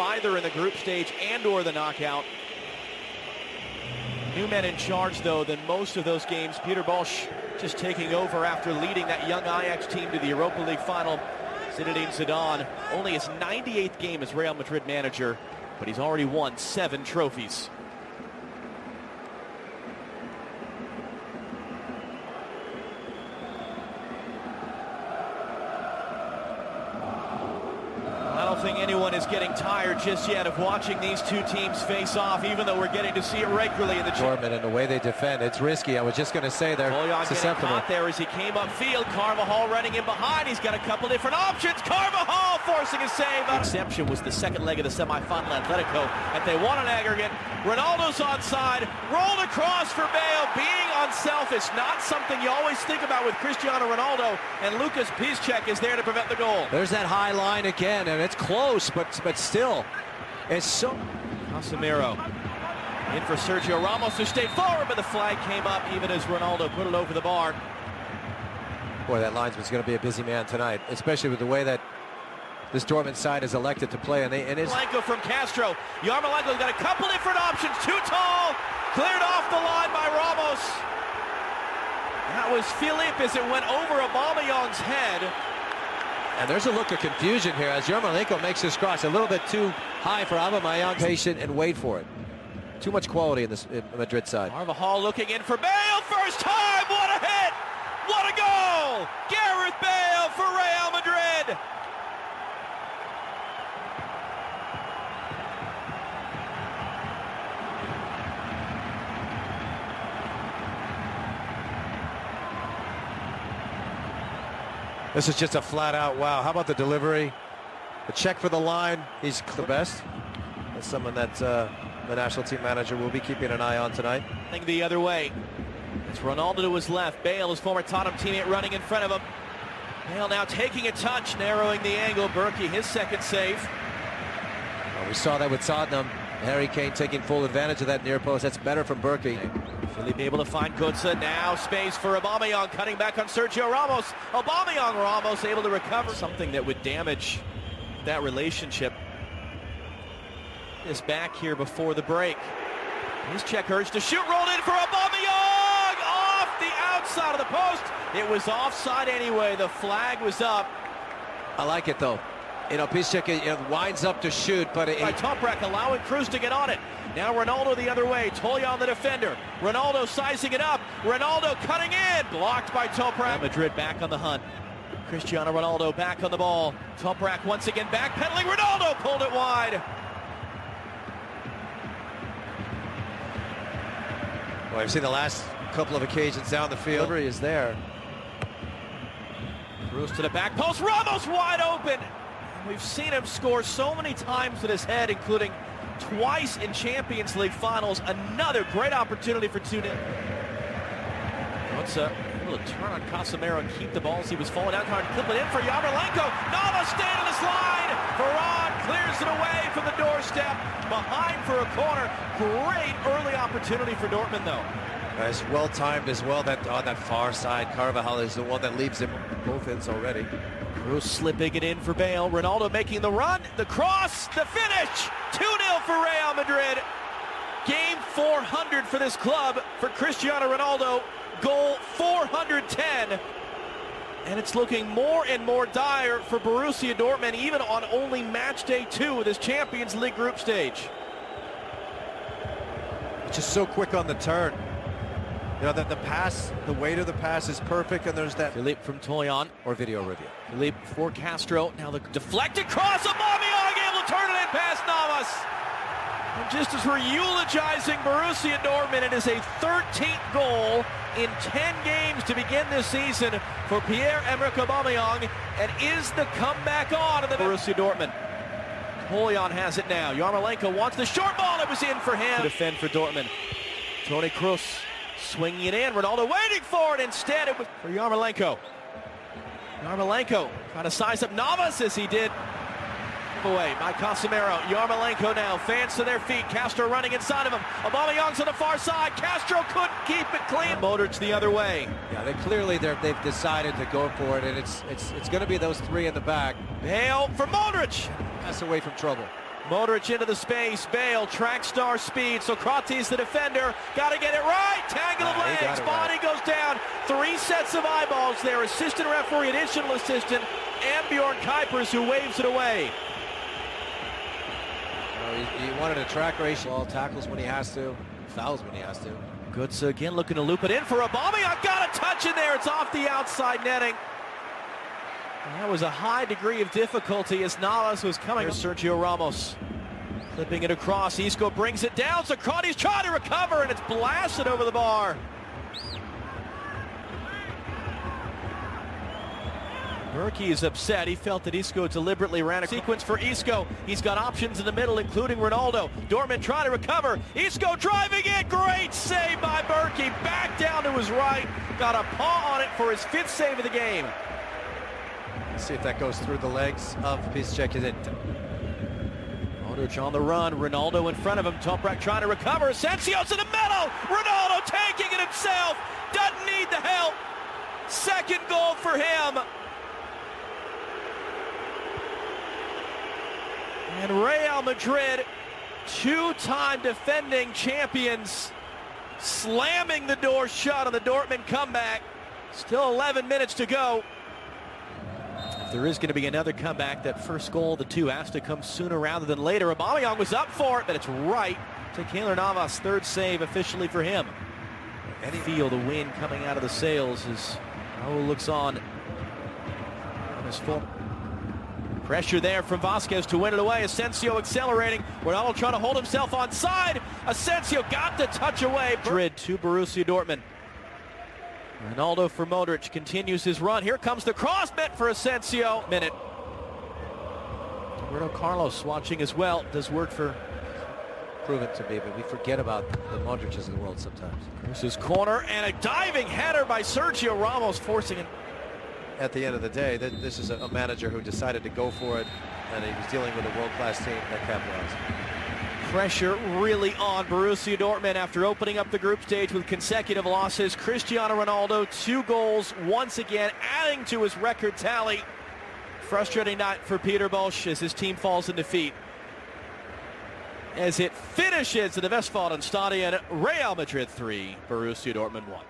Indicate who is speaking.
Speaker 1: either in the group stage and or the knockout. New men in charge, though, than most of those games. Peter Bosz just taking over after leading that young Ajax team to the Europa League final. Zinedine Zidane, only his 98th game as Real Madrid manager, but he's already won 7 trophies. I don't think anyone is getting tired just yet of watching these two teams face off, even though we're getting to see it regularly in the
Speaker 2: Dortmund and the way they defend. It's risky. I was just going to say they're susceptible.
Speaker 1: Caught there as he came upfield. Carvajal running in behind. He's got a couple different options. Carvajal forcing a save. Exception was the second leg of the semifinal. Atletico, and they won an aggregate. Ronaldo's onside, rolled across for Bale. Being unselfish, not something you always think about with Cristiano Ronaldo, and Lucas Piszczek is there to prevent the goal.
Speaker 2: There's that high line again, and it's close, but still, it's so...
Speaker 1: Casemiro in for Sergio Ramos, who stayed forward, but the flag came up even as Ronaldo put it over the bar.
Speaker 2: Boy, that linesman's going to be a busy man tonight, especially with the way that this Dortmund side is elected to play. And
Speaker 1: Yarmolenko from Castro. Yarmolenko's got a couple different options. Too tall. Cleared off the line by Ramos. That was Philippe as it went over Aubameyang's head.
Speaker 2: And there's a look of confusion here as Yarmolenko makes his cross a little bit too high for Aubameyang. Patient and wait for it. Too much quality in the Madrid side.
Speaker 1: Carvajal looking in for Bale. First time. What a hit. What a goal. Gareth Bale for Real Madrid.
Speaker 2: This is just a flat-out wow. How about the delivery? The check for the line. He's the best. That's someone that the national team manager will be keeping an eye on tonight.
Speaker 1: Think the other way. It's Ronaldo to his left. Bale, his former Tottenham teammate, running in front of him. Bale now taking a touch, narrowing the angle. Berkey, his second save.
Speaker 2: Well, we saw that with Tottenham. Harry Kane taking full advantage of that near post. That's better from Berkey.
Speaker 1: Philippe able to find Götze. Now space for Aubameyang, cutting back on Sergio Ramos. Ramos able to recover. Something that would damage that relationship. Is back here before the break. Piszczek urged to shoot, rolled in for Aubameyang! Off the outside of the post. It was offside anyway. The flag was up.
Speaker 2: I like it though. You know, Piszczek winds up to shoot, but
Speaker 1: by Toprak allowing Cruz to get on it. Now Ronaldo the other way. Toya the defender. Ronaldo sizing it up. Ronaldo cutting in. Blocked by Toprak. Madrid back on the hunt. Cristiano Ronaldo back on the ball. Toprak once again backpedaling. Ronaldo pulled it wide.
Speaker 2: Well, I've seen the last couple of occasions down the field. Delivery is there.
Speaker 1: Cruz to the back post. Ramos wide open. We've seen him score so many times with his head, including twice in Champions League finals. Another great opportunity for 2-0. Götze able to turn on Casemiro and keep the ball as he was falling out. Trying to clip it in for Yarmolenko. Navas staying on this line. Varane clears it away from the doorstep. Behind for a corner. Great early opportunity for Dortmund, though.
Speaker 2: It's well timed as well. That on that far side, Carvajal is the one that leaves him both ends already.
Speaker 1: Cruz slipping it in for Bale. Ronaldo making the run, the cross, the finish. 2-0 for Real Madrid. Game 400 for this club for Cristiano Ronaldo. Goal 410. And it's looking more and more dire for Borussia Dortmund, even on only match day 2 of this Champions League group stage.
Speaker 2: It's just so quick on the turn. You know, that the pass, the weight of the pass is perfect, and there's that...
Speaker 1: Philippe from Toyan.
Speaker 2: Or video review.
Speaker 1: Philippe for Castro. Now the deflected cross. Aubameyang able to turn it in past Navas. And just as we're eulogizing Borussia Dortmund, it is a 13th goal in 10 games to begin this season for Pierre-Emerick Aubameyang. And is the comeback on in the Borussia Dortmund? Toyan has it now. Yarmolenko wants the short ball. It was in for him. To defend for Dortmund. Toni Kroos. Swinging it in, Ronaldo waiting for it. Instead, it was for Yarmolenko. Yarmolenko trying to size up Navas as he did. Away by Casemiro. Yarmolenko now. Fans to their feet. Castro running inside of him. Aubameyang's on the far side. Castro couldn't keep it clean. Modric the other way.
Speaker 2: Yeah, they've decided to go for it, and it's going to be those three in the back.
Speaker 1: Bale for Modric.
Speaker 2: That's away from trouble.
Speaker 1: Modric into the space. Bale, track star speed. Socrates, the defender. Got to get it right. Tangle of legs. Body goes down. 3 sets of eyeballs there. Assistant referee, additional assistant, and Bjorn Kuipers, who waves it away.
Speaker 2: He wanted a track race. All tackles when he has to. Fouls when he has to.
Speaker 1: Götze again looking to loop it in for Aubameyang. Got a touch in there. It's off the outside netting. And that was a high degree of difficulty as Navas was coming. Here's Sergio Ramos flipping it across. Isco brings it down. Socrates trying to recover, and it's blasted over the bar. Berkey is upset. He felt that Isco deliberately ran a sequence for Isco. He's got options in the middle, including Ronaldo. Dortmund trying to recover. Isco driving it. Great save by Berkey. Back down to his right. Got a paw on it for his 5th save of the game.
Speaker 2: Let's see if that goes through the legs of Piszczek. Is it?
Speaker 1: Modric on the run. Ronaldo in front of him. Toprak trying to recover. Asensio's in the middle. Ronaldo taking it himself. Doesn't need the help. 2nd goal for him. And Real Madrid, 2-time defending champions, slamming the door shut on the Dortmund comeback. Still 11 minutes to go. If there is going to be another comeback, that first goal, the 2 has to come sooner rather than later. Aubameyang was up for it, but it's right to Keylor Navas. 3rd save officially for him. And feel the wind coming out of the sails as Raul looks on his full. Pressure there from Vasquez to win it away. Asensio accelerating. Ronaldo trying to hold himself on side. Asensio got the touch away. Madrid to Borussia Dortmund. Ronaldo for Modric continues his run. Here comes the cross, meant for Asensio. Minute. Roberto Carlos watching as well. Does work for.
Speaker 2: Proven to be, but we forget about the Modric's of the world sometimes.
Speaker 1: This corner and a diving header by Sergio Ramos, forcing it.
Speaker 2: At the end of the day, this is a manager who decided to go for it, and he was dealing with a world-class team that capitalized.
Speaker 1: Pressure really on Borussia Dortmund after opening up the group stage with consecutive losses. Cristiano Ronaldo, 2 goals, once again adding to his record tally. Frustrating night for Peter Bosz as his team falls in defeat. As it finishes at the Westfalenstadion, Real Madrid 3, Borussia Dortmund 1.